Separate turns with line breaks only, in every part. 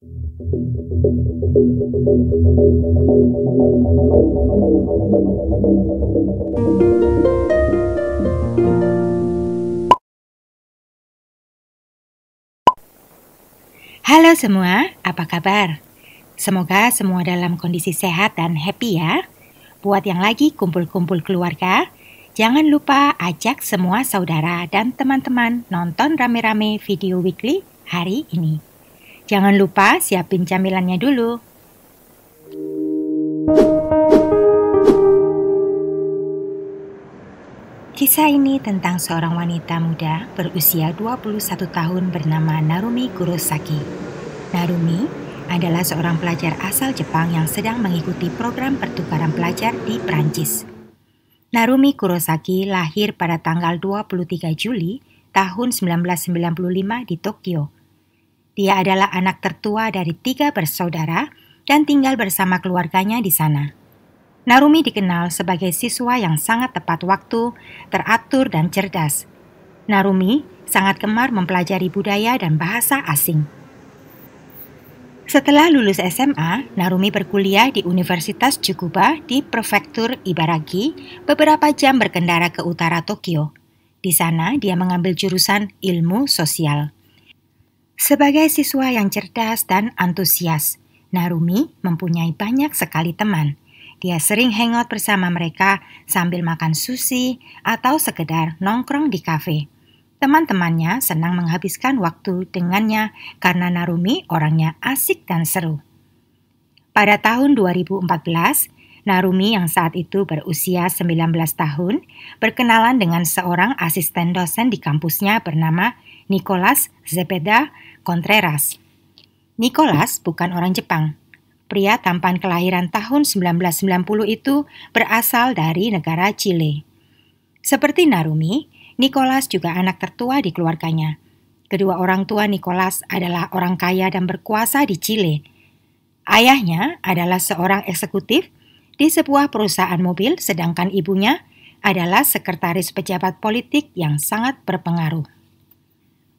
Halo semua, apa kabar? Semoga semua dalam kondisi sehat dan happy ya. Buat yang lagi kumpul-kumpul keluarga, jangan lupa ajak semua saudara dan teman-teman nonton rame-rame video weekly hari ini. Jangan lupa siapin camilannya dulu. Kisah ini tentang seorang wanita muda berusia 21 tahun bernama Narumi Kurosaki. Narumi adalah seorang pelajar asal Jepang yang sedang mengikuti program pertukaran pelajar di Prancis. Narumi Kurosaki lahir pada tanggal 23 Juli tahun 1995 di Tokyo. Dia adalah anak tertua dari 3 bersaudara dan tinggal bersama keluarganya di sana. Narumi dikenal sebagai siswa yang sangat tepat waktu, teratur, dan cerdas. Narumi sangat gemar mempelajari budaya dan bahasa asing. Setelah lulus SMA, Narumi berkuliah di Universitas Tsukuba di Prefektur Ibaraki, beberapa jam berkendara ke utara Tokyo. Di sana, dia mengambil jurusan ilmu sosial. Sebagai siswa yang cerdas dan antusias, Narumi mempunyai banyak sekali teman. Dia sering hangout bersama mereka sambil makan sushi atau sekedar nongkrong di kafe. Teman-temannya senang menghabiskan waktu dengannya karena Narumi orangnya asik dan seru. Pada tahun 2014, Narumi yang saat itu berusia 19 tahun berkenalan dengan seorang asisten dosen di kampusnya bernama Nicolas Zepeda Contreras. Nicolas bukan orang Jepang. Pria tampan kelahiran tahun 1990 itu berasal dari negara Chile. Seperti Narumi, Nicolas juga anak tertua di keluarganya. Kedua orang tua Nicolas adalah orang kaya dan berkuasa di Chile. Ayahnya adalah seorang eksekutif di sebuah perusahaan mobil, sedangkan ibunya adalah sekretaris pejabat politik yang sangat berpengaruh.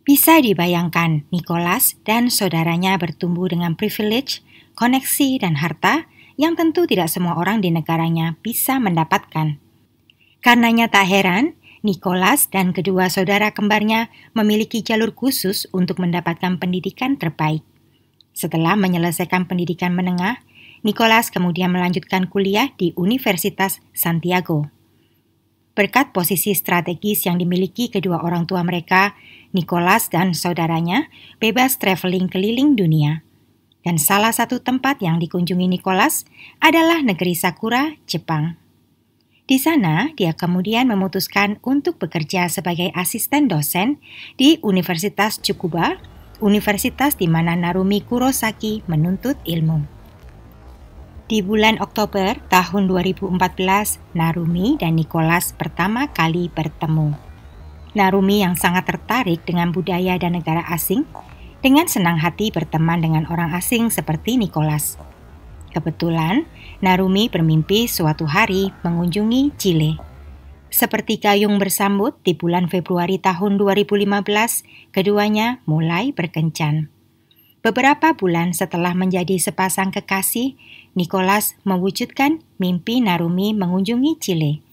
Bisa dibayangkan, Nicolas dan saudaranya bertumbuh dengan privilege, koneksi, dan harta yang tentu tidak semua orang di negaranya bisa mendapatkan. Karenanya tak heran, Nicolas dan kedua saudara kembarnya memiliki jalur khusus untuk mendapatkan pendidikan terbaik. Setelah menyelesaikan pendidikan menengah, Nicolas kemudian melanjutkan kuliah di Universitas Santiago. Berkat posisi strategis yang dimiliki kedua orang tua mereka, Nicolas dan saudaranya bebas traveling keliling dunia. Dan salah satu tempat yang dikunjungi Nicolas adalah negeri Sakura, Jepang. Di sana, dia kemudian memutuskan untuk bekerja sebagai asisten dosen di Universitas Tsukuba, universitas di mana Narumi Kurosaki menuntut ilmu. Di bulan Oktober tahun 2014, Narumi dan Nicolas pertama kali bertemu. Narumi yang sangat tertarik dengan budaya dan negara asing, dengan senang hati berteman dengan orang asing seperti Nicolas. Kebetulan, Narumi bermimpi suatu hari mengunjungi Chile. Seperti gayung bersambut di bulan Februari tahun 2015, keduanya mulai berkencan. Beberapa bulan setelah menjadi sepasang kekasih, Nicolas mewujudkan mimpi Narumi mengunjungi Chile.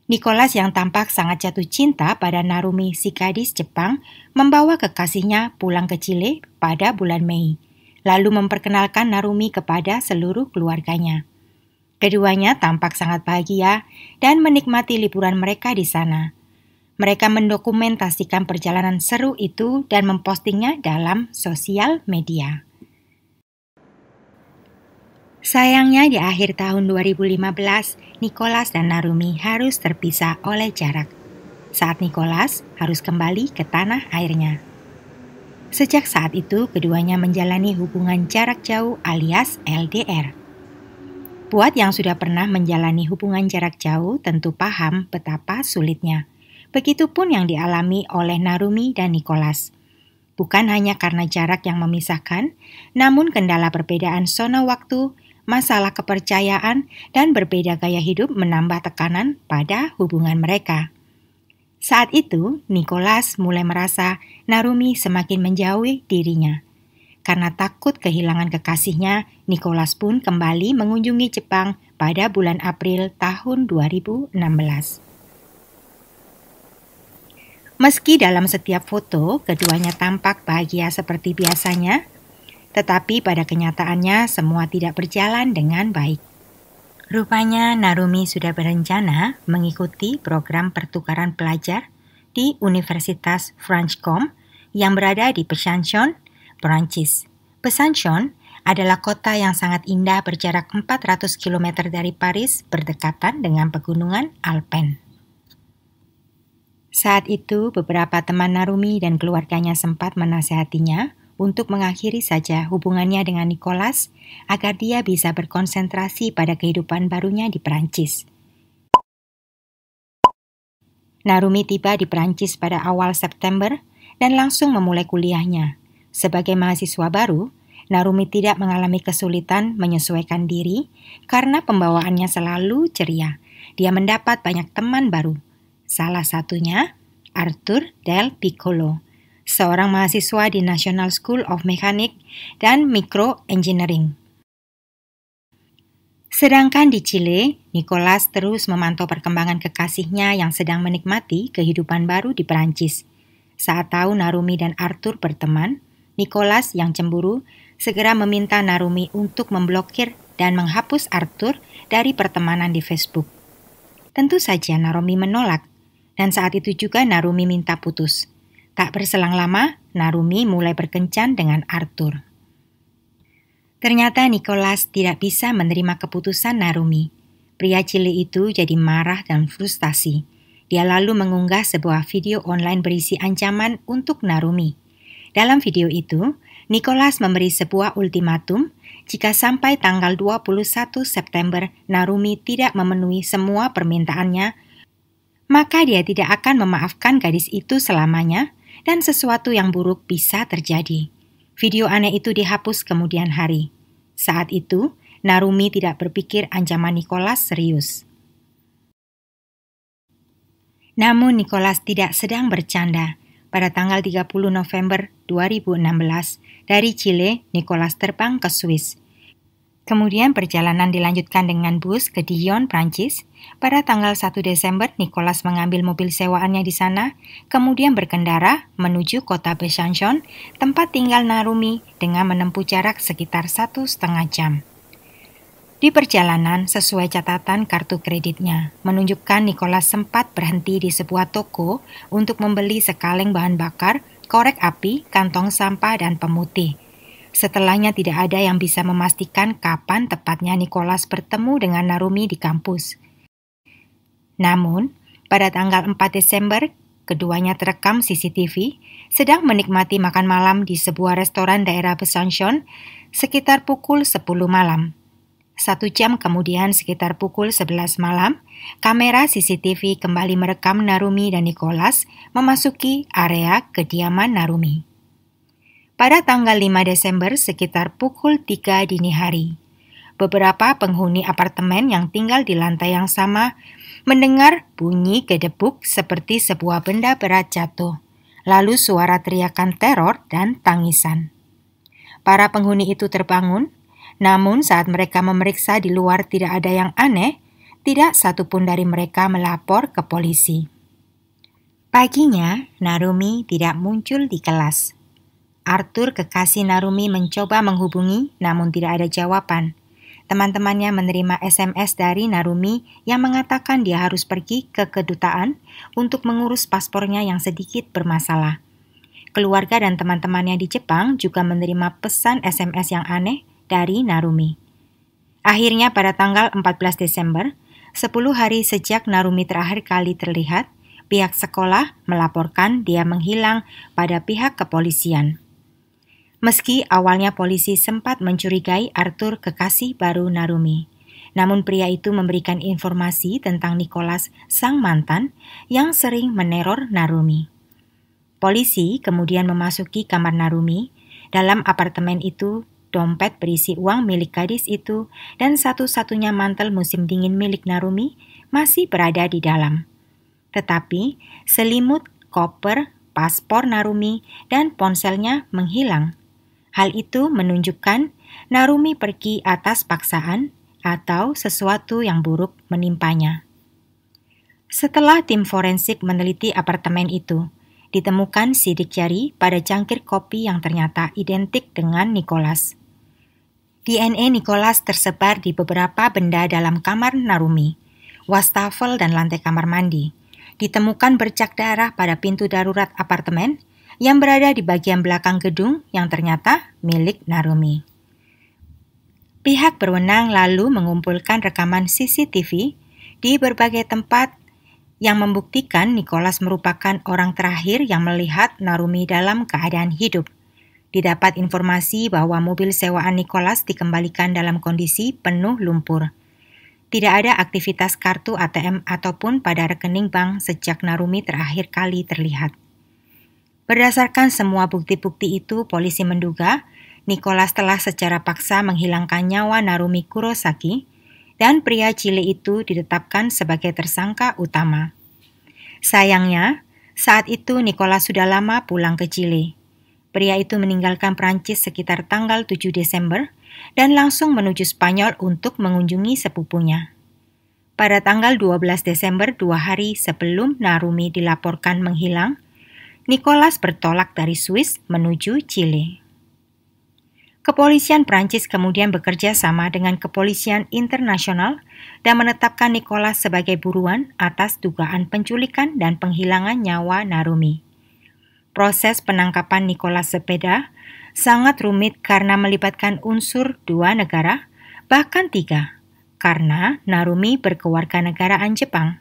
Nicolas yang tampak sangat jatuh cinta pada Narumi si gadis Jepang membawa kekasihnya pulang ke Chile pada bulan Mei, lalu memperkenalkan Narumi kepada seluruh keluarganya. Keduanya tampak sangat bahagia dan menikmati liburan mereka di sana. Mereka mendokumentasikan perjalanan seru itu dan mempostingnya dalam sosial media. Sayangnya di akhir tahun 2015, Nicolas dan Narumi harus terpisah oleh jarak. Saat Nicolas harus kembali ke tanah airnya. Sejak saat itu, keduanya menjalani hubungan jarak jauh alias LDR. Buat yang sudah pernah menjalani hubungan jarak jauh tentu paham betapa sulitnya. Begitupun yang dialami oleh Narumi dan Nicolas. Bukan hanya karena jarak yang memisahkan, namun kendala perbedaan zona waktu, masalah kepercayaan, dan berbeda gaya hidup menambah tekanan pada hubungan mereka. Saat itu, Nicolas mulai merasa Narumi semakin menjauhi dirinya. Karena takut kehilangan kekasihnya, Nicholas pun kembali mengunjungi Jepang pada bulan April tahun 2016. Meski dalam setiap foto keduanya tampak bahagia seperti biasanya, tetapi pada kenyataannya semua tidak berjalan dengan baik. Rupanya Narumi sudah berencana mengikuti program pertukaran pelajar di Universitas Franchecombe yang berada di Besançon, Perancis. Besançon adalah kota yang sangat indah berjarak 400 km dari Paris, berdekatan dengan pegunungan Alpen. Saat itu, beberapa teman Narumi dan keluarganya sempat menasihatinya untuk mengakhiri saja hubungannya dengan Nicholas agar dia bisa berkonsentrasi pada kehidupan barunya di Perancis. Narumi tiba di Perancis pada awal September dan langsung memulai kuliahnya. Sebagai mahasiswa baru, Narumi tidak mengalami kesulitan menyesuaikan diri karena pembawaannya selalu ceria. Dia mendapat banyak teman baru. Salah satunya Arthur Del Piccolo, seorang mahasiswa di National School of Mechanics dan Microengineering. Sedangkan di Chile, Nicholas terus memantau perkembangan kekasihnya yang sedang menikmati kehidupan baru di Perancis. Saat tahu Narumi dan Arthur berteman, Nicholas yang cemburu segera meminta Narumi untuk memblokir dan menghapus Arthur dari pertemanan di Facebook. Tentu saja Narumi menolak. Dan saat itu juga Narumi minta putus. Tak berselang lama, Narumi mulai berkencan dengan Arthur. Ternyata Nicholas tidak bisa menerima keputusan Narumi. Pria Chile itu jadi marah dan frustasi. Dia lalu mengunggah sebuah video online berisi ancaman untuk Narumi. Dalam video itu, Nicholas memberi sebuah ultimatum jika sampai tanggal 21 September Narumi tidak memenuhi semua permintaannya, maka dia tidak akan memaafkan gadis itu selamanya dan sesuatu yang buruk bisa terjadi. Video aneh itu dihapus kemudian hari. Saat itu, Narumi tidak berpikir ancaman Nicholas serius. Namun Nicholas tidak sedang bercanda. Pada tanggal 30 November 2016, dari Chile, Nicholas terbang ke Swiss. Kemudian perjalanan dilanjutkan dengan bus ke Dijon, Prancis. Pada tanggal 1 Desember, Nicholas mengambil mobil sewaannya di sana, kemudian berkendara menuju kota Besançon, tempat tinggal Narumi, dengan menempuh jarak sekitar 1,5 jam. Di perjalanan, sesuai catatan kartu kreditnya, menunjukkan Nicholas sempat berhenti di sebuah toko untuk membeli sekaleng bahan bakar, korek api, kantong sampah, dan pemutih. Setelahnya tidak ada yang bisa memastikan kapan tepatnya Nicholas bertemu dengan Narumi di kampus. Namun, pada tanggal 4 Desember, keduanya terekam CCTV sedang menikmati makan malam di sebuah restoran daerah Besançon sekitar pukul 10 malam. 1 jam kemudian sekitar pukul 11 malam, kamera CCTV kembali merekam Narumi dan Nicholas memasuki area kediaman Narumi. Pada tanggal 5 Desember sekitar pukul 3 dini hari, beberapa penghuni apartemen yang tinggal di lantai yang sama mendengar bunyi gedebuk seperti sebuah benda berat jatuh, lalu suara teriakan teror dan tangisan. Para penghuni itu terbangun, namun saat mereka memeriksa di luar tidak ada yang aneh, tidak satupun dari mereka melapor ke polisi. Paginya, Narumi tidak muncul di kelas. Arthur, kekasih Narumi, mencoba menghubungi, namun tidak ada jawaban. Teman-temannya menerima SMS dari Narumi yang mengatakan dia harus pergi ke kedutaan untuk mengurus paspornya yang sedikit bermasalah. Keluarga dan teman-temannya di Jepang juga menerima pesan SMS yang aneh dari Narumi. Akhirnya pada tanggal 14 Desember, 10 hari sejak Narumi terakhir kali terlihat, pihak sekolah melaporkan dia menghilang pada pihak kepolisian. Meski awalnya polisi sempat mencurigai Arthur, kekasih baru Narumi, namun pria itu memberikan informasi tentang Nicholas, sang mantan, yang sering meneror Narumi. Polisi kemudian memasuki kamar Narumi. Dalam apartemen itu, dompet berisi uang milik gadis itu dan satu-satunya mantel musim dingin milik Narumi masih berada di dalam. Tetapi selimut, koper, paspor Narumi, dan ponselnya menghilang. Hal itu menunjukkan Narumi pergi atas paksaan atau sesuatu yang buruk menimpanya. Setelah tim forensik meneliti apartemen itu, ditemukan sidik jari pada cangkir kopi yang ternyata identik dengan Nicholas. DNA Nicholas tersebar di beberapa benda dalam kamar Narumi, wastafel dan lantai kamar mandi. Ditemukan bercak darah pada pintu darurat apartemen yang berada di bagian belakang gedung yang ternyata milik Narumi. Pihak berwenang lalu mengumpulkan rekaman CCTV di berbagai tempat yang membuktikan Nicholas merupakan orang terakhir yang melihat Narumi dalam keadaan hidup. Didapat informasi bahwa mobil sewaan Nicholas dikembalikan dalam kondisi penuh lumpur. Tidak ada aktivitas kartu ATM ataupun pada rekening bank sejak Narumi terakhir kali terlihat. Berdasarkan semua bukti-bukti itu, polisi menduga Nicholas telah secara paksa menghilangkan nyawa Narumi Kurosaki dan pria Chile itu ditetapkan sebagai tersangka utama. Sayangnya, saat itu Nicholas sudah lama pulang ke Chile. Pria itu meninggalkan Prancis sekitar tanggal 7 Desember dan langsung menuju Spanyol untuk mengunjungi sepupunya. Pada tanggal 12 Desember, 2 hari sebelum Narumi dilaporkan menghilang, Nicholas bertolak dari Swiss menuju Chile. Kepolisian Prancis kemudian bekerja sama dengan kepolisian internasional dan menetapkan Nicholas sebagai buruan atas dugaan penculikan dan penghilangan nyawa Narumi. Proses penangkapan Nicholas Cepeda sangat rumit karena melibatkan unsur 2 negara, bahkan 3, karena Narumi berkewarganegaraan Jepang.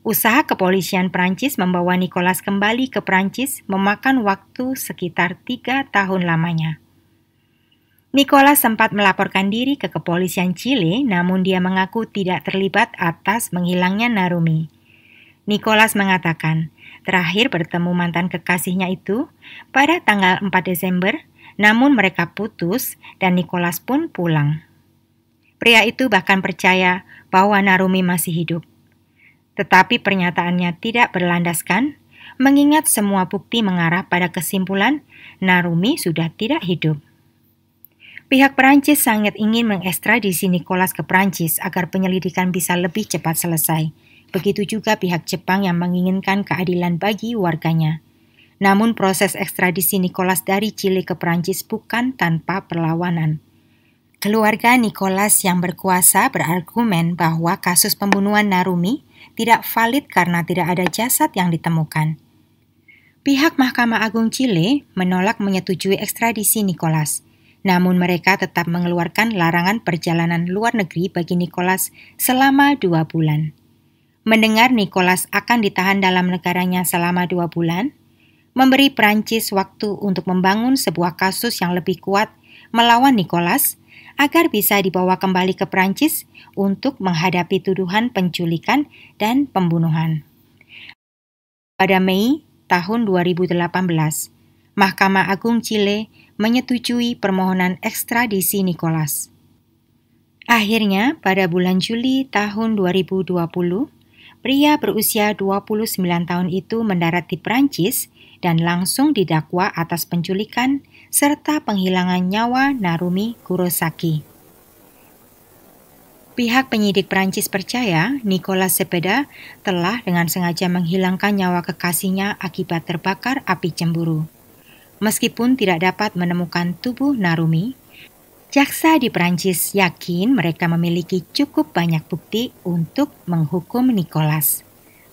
Usaha kepolisian Prancis membawa Nicholas kembali ke Prancis memakan waktu sekitar 3 tahun lamanya. Nicholas sempat melaporkan diri ke kepolisian Chile, namun dia mengaku tidak terlibat atas menghilangnya Narumi. Nicholas mengatakan, terakhir bertemu mantan kekasihnya itu pada tanggal 4 Desember, namun mereka putus dan Nicholas pun pulang. Pria itu bahkan percaya bahwa Narumi masih hidup. Tetapi pernyataannya tidak berlandaskan, mengingat semua bukti mengarah pada kesimpulan Narumi sudah tidak hidup. Pihak Perancis sangat ingin mengekstradisi Nicholas ke Perancis agar penyelidikan bisa lebih cepat selesai. Begitu juga pihak Jepang yang menginginkan keadilan bagi warganya. Namun proses ekstradisi Nicholas dari Chile ke Perancis bukan tanpa perlawanan. Keluarga Nicholas yang berkuasa berargumen bahwa kasus pembunuhan Narumi tidak valid karena tidak ada jasad yang ditemukan. Pihak Mahkamah Agung Chile menolak menyetujui ekstradisi Nicholas. Namun mereka tetap mengeluarkan larangan perjalanan luar negeri bagi Nicholas selama 2 bulan. Mendengar Nicholas akan ditahan dalam negaranya selama 2 bulan, memberi Prancis waktu untuk membangun sebuah kasus yang lebih kuat melawan Nicholas agar bisa dibawa kembali ke Prancis untuk menghadapi tuduhan penculikan dan pembunuhan. Pada Mei tahun 2018, Mahkamah Agung Chile menyetujui permohonan ekstradisi Nicholas. Akhirnya, pada bulan Juli tahun 2020, pria berusia 29 tahun itu mendarat di Prancis dan langsung didakwa atas penculikan serta penghilangan nyawa Narumi Kurosaki. Pihak penyidik Prancis percaya Nicholas Cepeda telah dengan sengaja menghilangkan nyawa kekasihnya akibat terbakar api cemburu. Meskipun tidak dapat menemukan tubuh Narumi, jaksa di Prancis yakin mereka memiliki cukup banyak bukti untuk menghukum Nicholas,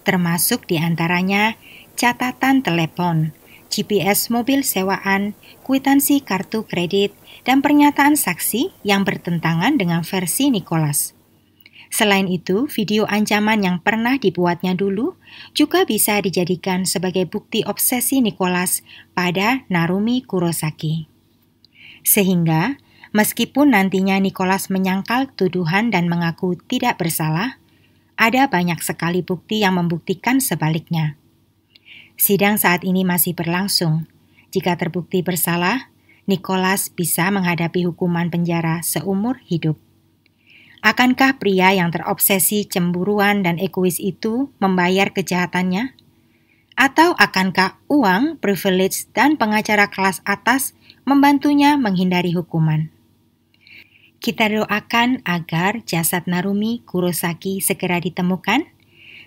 termasuk diantaranya catatan telepon, GPS mobil sewaan, kwitansi kartu kredit, dan pernyataan saksi yang bertentangan dengan versi Nicholas. Selain itu, video ancaman yang pernah dibuatnya dulu juga bisa dijadikan sebagai bukti obsesi Nicholas pada Narumi Kurosaki. Sehingga, meskipun nantinya Nicholas menyangkal tuduhan dan mengaku tidak bersalah, ada banyak sekali bukti yang membuktikan sebaliknya. Sidang saat ini masih berlangsung. Jika terbukti bersalah, Nicholas bisa menghadapi hukuman penjara seumur hidup. Akankah pria yang terobsesi cemburuan dan egois itu membayar kejahatannya? Atau akankah uang, privilege, dan pengacara kelas atas membantunya menghindari hukuman. Kita doakan agar jasad Narumi Kurosaki segera ditemukan.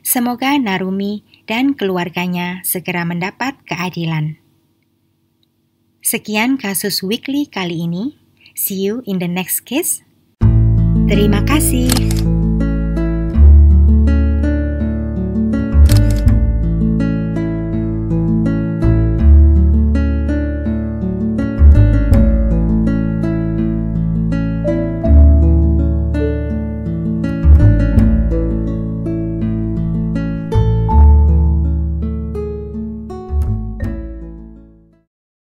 Semoga Narumi dan keluarganya segera mendapat keadilan. Sekian kasus weekly kali ini. See you in the next case. Terima kasih.